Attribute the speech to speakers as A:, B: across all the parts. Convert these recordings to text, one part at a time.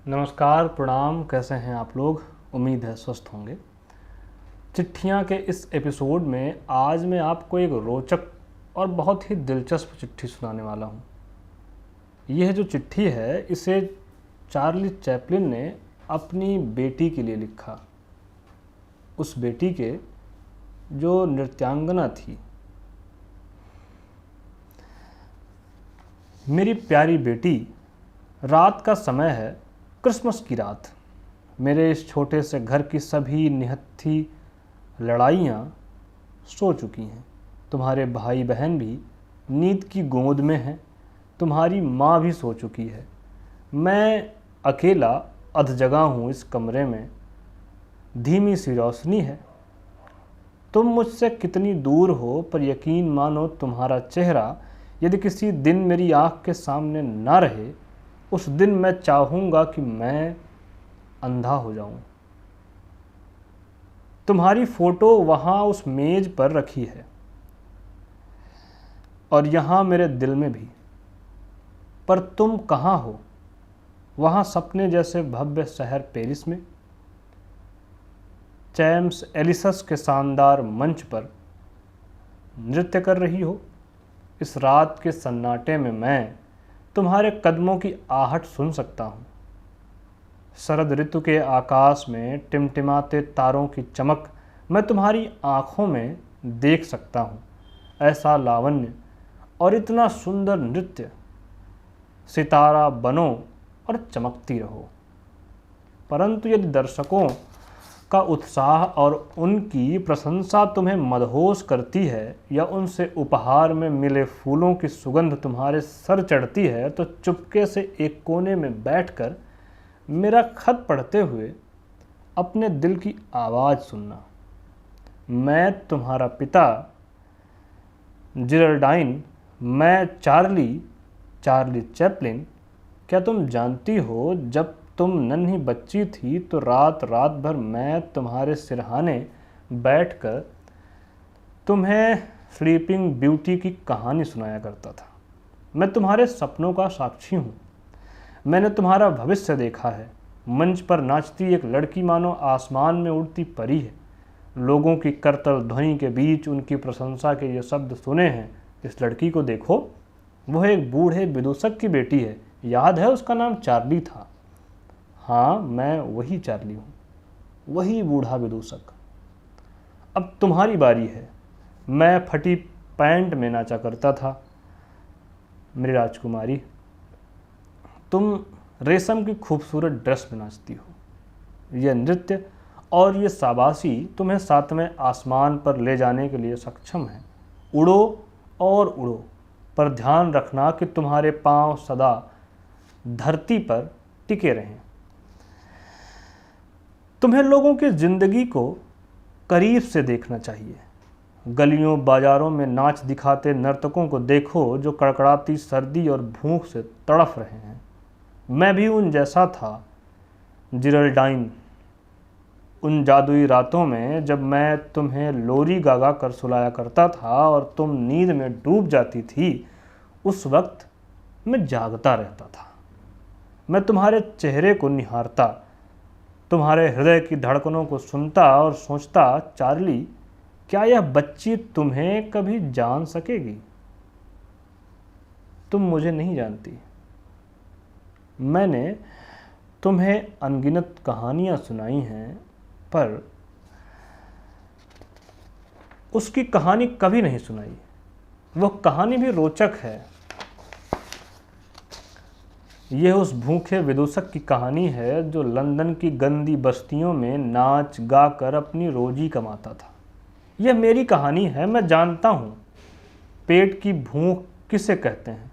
A: नमस्कार, प्रणाम। कैसे हैं आप लोग? उम्मीद है स्वस्थ होंगे। चिट्ठियाँ के इस एपिसोड में आज मैं आपको एक रोचक और बहुत ही दिलचस्प चिट्ठी सुनाने वाला हूँ। यह जो चिट्ठी है इसे चार्ली चैपलिन ने अपनी बेटी के लिए लिखा। उस बेटी के जो नृत्यांगना थी। मेरी प्यारी बेटी, रात का समय है, क्रिसमस की रात। मेरे इस छोटे से घर की सभी निहत्थी लड़ाइयाँ सो चुकी हैं। तुम्हारे भाई बहन भी नींद की गोद में हैं। तुम्हारी माँ भी सो चुकी है। मैं अकेला अधजगा हूँ इस कमरे में। धीमी सी रोशनी है। तुम मुझसे कितनी दूर हो, पर यकीन मानो तुम्हारा चेहरा यदि किसी दिन मेरी आँख के सामने ना रहे, उस दिन मैं चाहूँगा कि मैं अंधा हो जाऊं। तुम्हारी फोटो वहाँ उस मेज पर रखी है और यहाँ मेरे दिल में भी। पर तुम कहाँ हो? वहाँ सपने जैसे भव्य शहर पेरिस में, चैम्स एलिसस के शानदार मंच पर नृत्य कर रही हो। इस रात के सन्नाटे में मैं तुम्हारे कदमों की आहट सुन सकता हूँ। शरद ऋतु के आकाश में टिमटिमाते तारों की चमक मैं तुम्हारी आँखों में देख सकता हूँ। ऐसा लावण्य और इतना सुंदर नृत्य, सितारा बनो और चमकती रहो। परंतु यदि दर्शकों का उत्साह और उनकी प्रशंसा तुम्हें मदहोश करती है या उनसे उपहार में मिले फूलों की सुगंध तुम्हारे सर चढ़ती है, तो चुपके से एक कोने में बैठकर मेरा खत पढ़ते हुए अपने दिल की आवाज़ सुनना। मैं तुम्हारा पिता जिरल्डाइन, मैं चार्ली चैपलिन। क्या तुम जानती हो, जब तुम नन्ही बच्ची थी तो रात रात भर मैं तुम्हारे सिरहाने बैठकर तुम्हें स्लीपिंग ब्यूटी की कहानी सुनाया करता था। मैं तुम्हारे सपनों का साक्षी हूँ। मैंने तुम्हारा भविष्य देखा है। मंच पर नाचती एक लड़की मानो आसमान में उड़ती परी है। लोगों की करतल ध्वनि के बीच उनकी प्रशंसा के ये शब्द सुने हैं, इस लड़की को देखो, वह एक बूढ़े विदूषक की बेटी है। याद है, उसका नाम चार्ली था। हाँ, मैं वही चार्ली हूँ, वही बूढ़ा विदूषक। अब तुम्हारी बारी है। मैं फटी पैंट में नाचा करता था। मेरी राजकुमारी, तुम रेशम की खूबसूरत ड्रेस में नाचती हो। यह नृत्य और ये शाबाशी तुम्हें सातवें आसमान पर ले जाने के लिए सक्षम है। उड़ो और उड़ो, पर ध्यान रखना कि तुम्हारे पांव सदा धरती पर टिके रहें। तुम्हें लोगों की जिंदगी को करीब से देखना चाहिए। गलियों बाजारों में नाच दिखाते नर्तकों को देखो जो कड़कड़ाती सर्दी और भूख से तड़फ रहे हैं। मैं भी उन जैसा था जिरल्डाइन। उन जादुई रातों में जब मैं तुम्हें लोरी गागा कर सुलाया करता था और तुम नींद में डूब जाती थी, उस वक्त मैं जागता रहता था। मैं तुम्हारे चेहरे को निहारता, तुम्हारे हृदय की धड़कनों को सुनता और सोचता, चार्ली, क्या यह बच्ची तुम्हें कभी जान सकेगी? तुम मुझे नहीं जानती। मैंने तुम्हें अनगिनत कहानियां सुनाई हैं, पर उसकी कहानी कभी नहीं सुनाई। वह कहानी भी रोचक है। यह उस भूखे विदूषक की कहानी है जो लंदन की गंदी बस्तियों में नाच गाकर अपनी रोजी कमाता था। यह मेरी कहानी है। मैं जानता हूँ पेट की भूख किसे कहते हैं।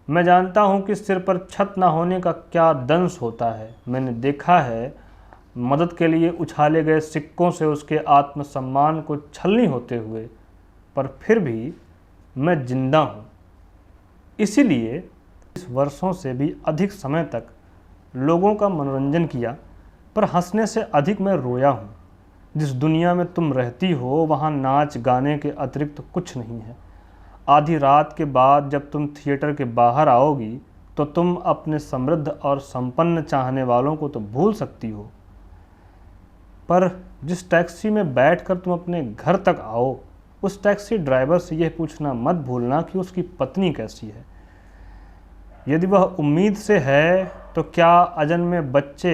A: मैं जानता हूँ कि सिर पर छत न होने का क्या दंश होता है। मैंने देखा है मदद के लिए उछाले गए सिक्कों से उसके आत्मसम्मान को छलनी होते हुए, पर फिर भी मैं जिंदा हूँ। इसीलिए इस वर्षों से भी अधिक समय तक लोगों का मनोरंजन किया, पर हंसने से अधिक मैं रोया हूँ। जिस दुनिया में तुम रहती हो वहाँ नाच गाने के अतिरिक्त कुछ नहीं है। आधी रात के बाद जब तुम थिएटर के बाहर आओगी तो तुम अपने समृद्ध और संपन्न चाहने वालों को तो भूल सकती हो, पर जिस टैक्सी में बैठकर तुम अपने घर तक आओ, उस टैक्सी ड्राइवर से यह पूछना मत भूलना कि उसकी पत्नी कैसी है। यदि वह उम्मीद से है तो क्या अजन्मे बच्चे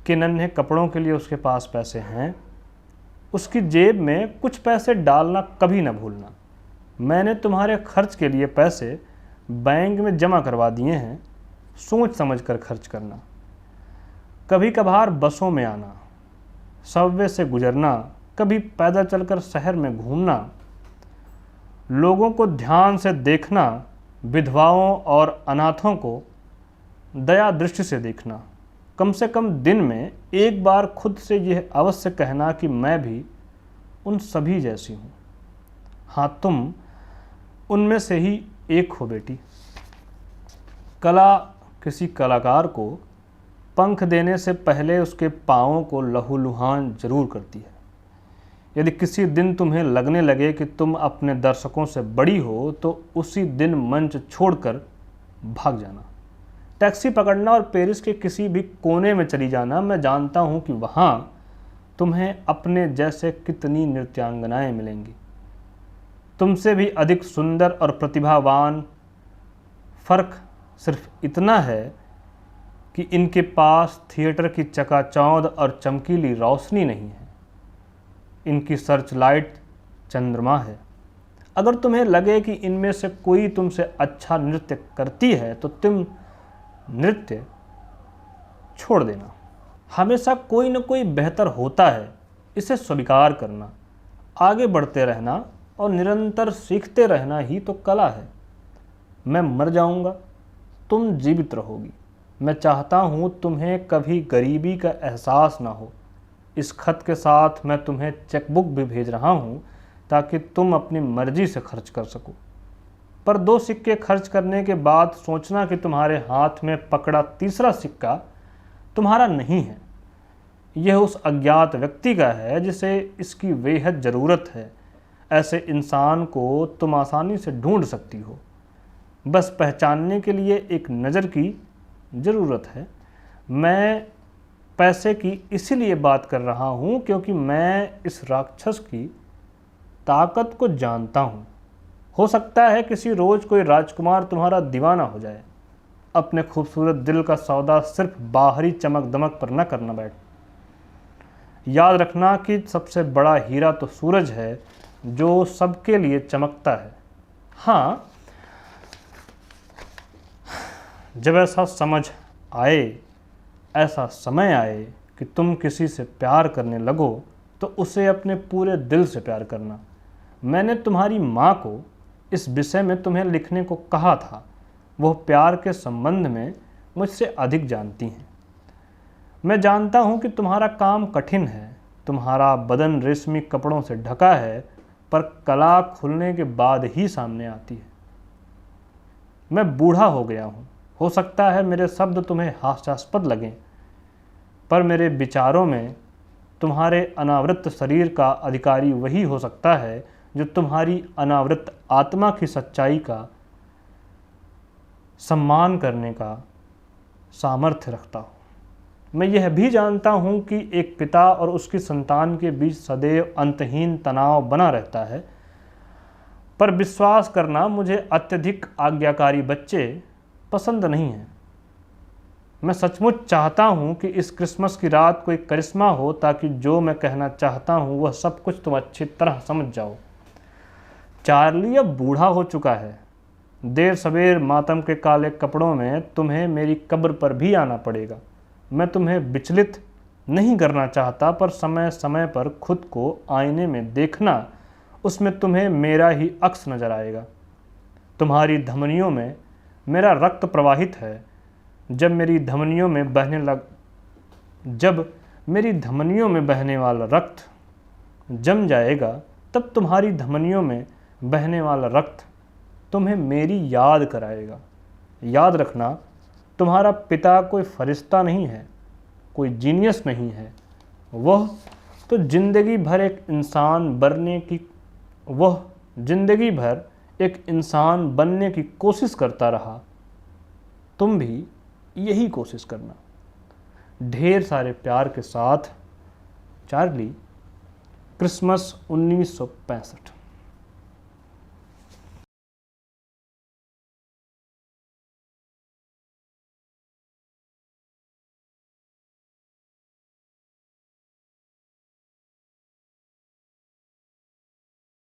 A: के नन्हे कपड़ों के लिए उसके पास पैसे हैं। उसकी जेब में कुछ पैसे डालना कभी न भूलना। मैंने तुम्हारे खर्च के लिए पैसे बैंक में जमा करवा दिए हैं, सोच समझ कर खर्च करना। कभी कभार बसों में आना, सबवे से गुजरना, कभी पैदल चलकर शहर में घूमना, लोगों को ध्यान से देखना, विधवाओं और अनाथों को दया दृष्टि से देखना। कम से कम दिन में एक बार खुद से यह अवश्य कहना कि मैं भी उन सभी जैसी हूँ। हाँ, तुम उनमें से ही एक हो बेटी। कला किसी कलाकार को पंख देने से पहले उसके पाँवों को लहूलुहान जरूर करती है। यदि किसी दिन तुम्हें लगने लगे कि तुम अपने दर्शकों से बड़ी हो तो उसी दिन मंच छोड़कर भाग जाना, टैक्सी पकड़ना और पेरिस के किसी भी कोने में चली जाना। मैं जानता हूँ कि वहाँ तुम्हें अपने जैसे कितनी नृत्यांगनाएं मिलेंगी, तुमसे भी अधिक सुंदर और प्रतिभावान। फर्क सिर्फ इतना है कि इनके पास थिएटर की चकाचौंध और चमकीली रोशनी नहीं है, इनकी सर्च लाइट चंद्रमा है। अगर तुम्हें लगे कि इनमें से कोई तुमसे अच्छा नृत्य करती है तो तुम नृत्य छोड़ देना। हमेशा कोई न कोई बेहतर होता है, इसे स्वीकार करना, आगे बढ़ते रहना और निरंतर सीखते रहना ही तो कला है। मैं मर जाऊंगा, तुम जीवित रहोगी। मैं चाहता हूँ तुम्हें कभी गरीबी का एहसास ना हो। इस खत के साथ मैं तुम्हें चेकबुक भी भेज रहा हूँ ताकि तुम अपनी मर्जी से खर्च कर सको। पर 2 सिक्के खर्च करने के बाद सोचना कि तुम्हारे हाथ में पकड़ा तीसरा सिक्का तुम्हारा नहीं है। यह उस अज्ञात व्यक्ति का है जिसे इसकी बेहद ज़रूरत है। ऐसे इंसान को तुम आसानी से ढूंढ सकती हो, बस पहचानने के लिए एक नज़र की ज़रूरत है। मैं पैसे की इसीलिए बात कर रहा हूँ क्योंकि मैं इस राक्षस की ताकत को जानता हूँ। हो सकता है किसी रोज़ कोई राजकुमार तुम्हारा दीवाना हो जाए। अपने खूबसूरत दिल का सौदा सिर्फ बाहरी चमक दमक पर न करना बैठ। याद रखना कि सबसे बड़ा हीरा तो सूरज है जो सबके लिए चमकता है। हाँ, जब ऐसा समझ आए, ऐसा समय आए कि तुम किसी से प्यार करने लगो तो उसे अपने पूरे दिल से प्यार करना। मैंने तुम्हारी माँ को इस विषय में तुम्हें लिखने को कहा था। वह प्यार के संबंध में मुझसे अधिक जानती हैं। मैं जानता हूँ कि तुम्हारा काम कठिन है, तुम्हारा बदन रेशमी कपड़ों से ढका है, पर कला खुलने के बाद ही सामने आती है। मैं बूढ़ा हो गया हूँ, हो सकता है मेरे शब्द तुम्हें हास्यास्पद लगें, पर मेरे विचारों में तुम्हारे अनावृत शरीर का अधिकारी वही हो सकता है जो तुम्हारी अनावृत आत्मा की सच्चाई का सम्मान करने का सामर्थ्य रखता हो। मैं यह भी जानता हूँ कि एक पिता और उसकी संतान के बीच सदैव अंतहीन तनाव बना रहता है, पर विश्वास करना, मुझे अत्यधिक आज्ञाकारी बच्चे पसंद नहीं हैं। मैं सचमुच चाहता हूँ कि इस क्रिसमस की रात कोई करिश्मा हो ताकि जो मैं कहना चाहता हूँ वह सब कुछ तुम अच्छी तरह समझ जाओ। चार्ली अब बूढ़ा हो चुका है। देर सवेर मातम के काले कपड़ों में तुम्हें मेरी कब्र पर भी आना पड़ेगा। मैं तुम्हें विचलित नहीं करना चाहता, पर समय समय पर खुद को आईने में देखना, उसमें तुम्हें मेरा ही अक्स नजर आएगा। तुम्हारी धमनियों में मेरा रक्त प्रवाहित है। जब मेरी धमनियों में बहने वाला रक्त जम जाएगा, तब तुम्हारी धमनियों में बहने वाला रक्त तुम्हें मेरी याद कराएगा। याद रखना, तुम्हारा पिता कोई फरिश्ता नहीं है, कोई जीनियस नहीं है। वह जिंदगी भर एक इंसान बनने की कोशिश करता रहा। तुम भी यही कोशिश करना। ढेर सारे प्यार के साथ, चार्ली। क्रिसमस 1965।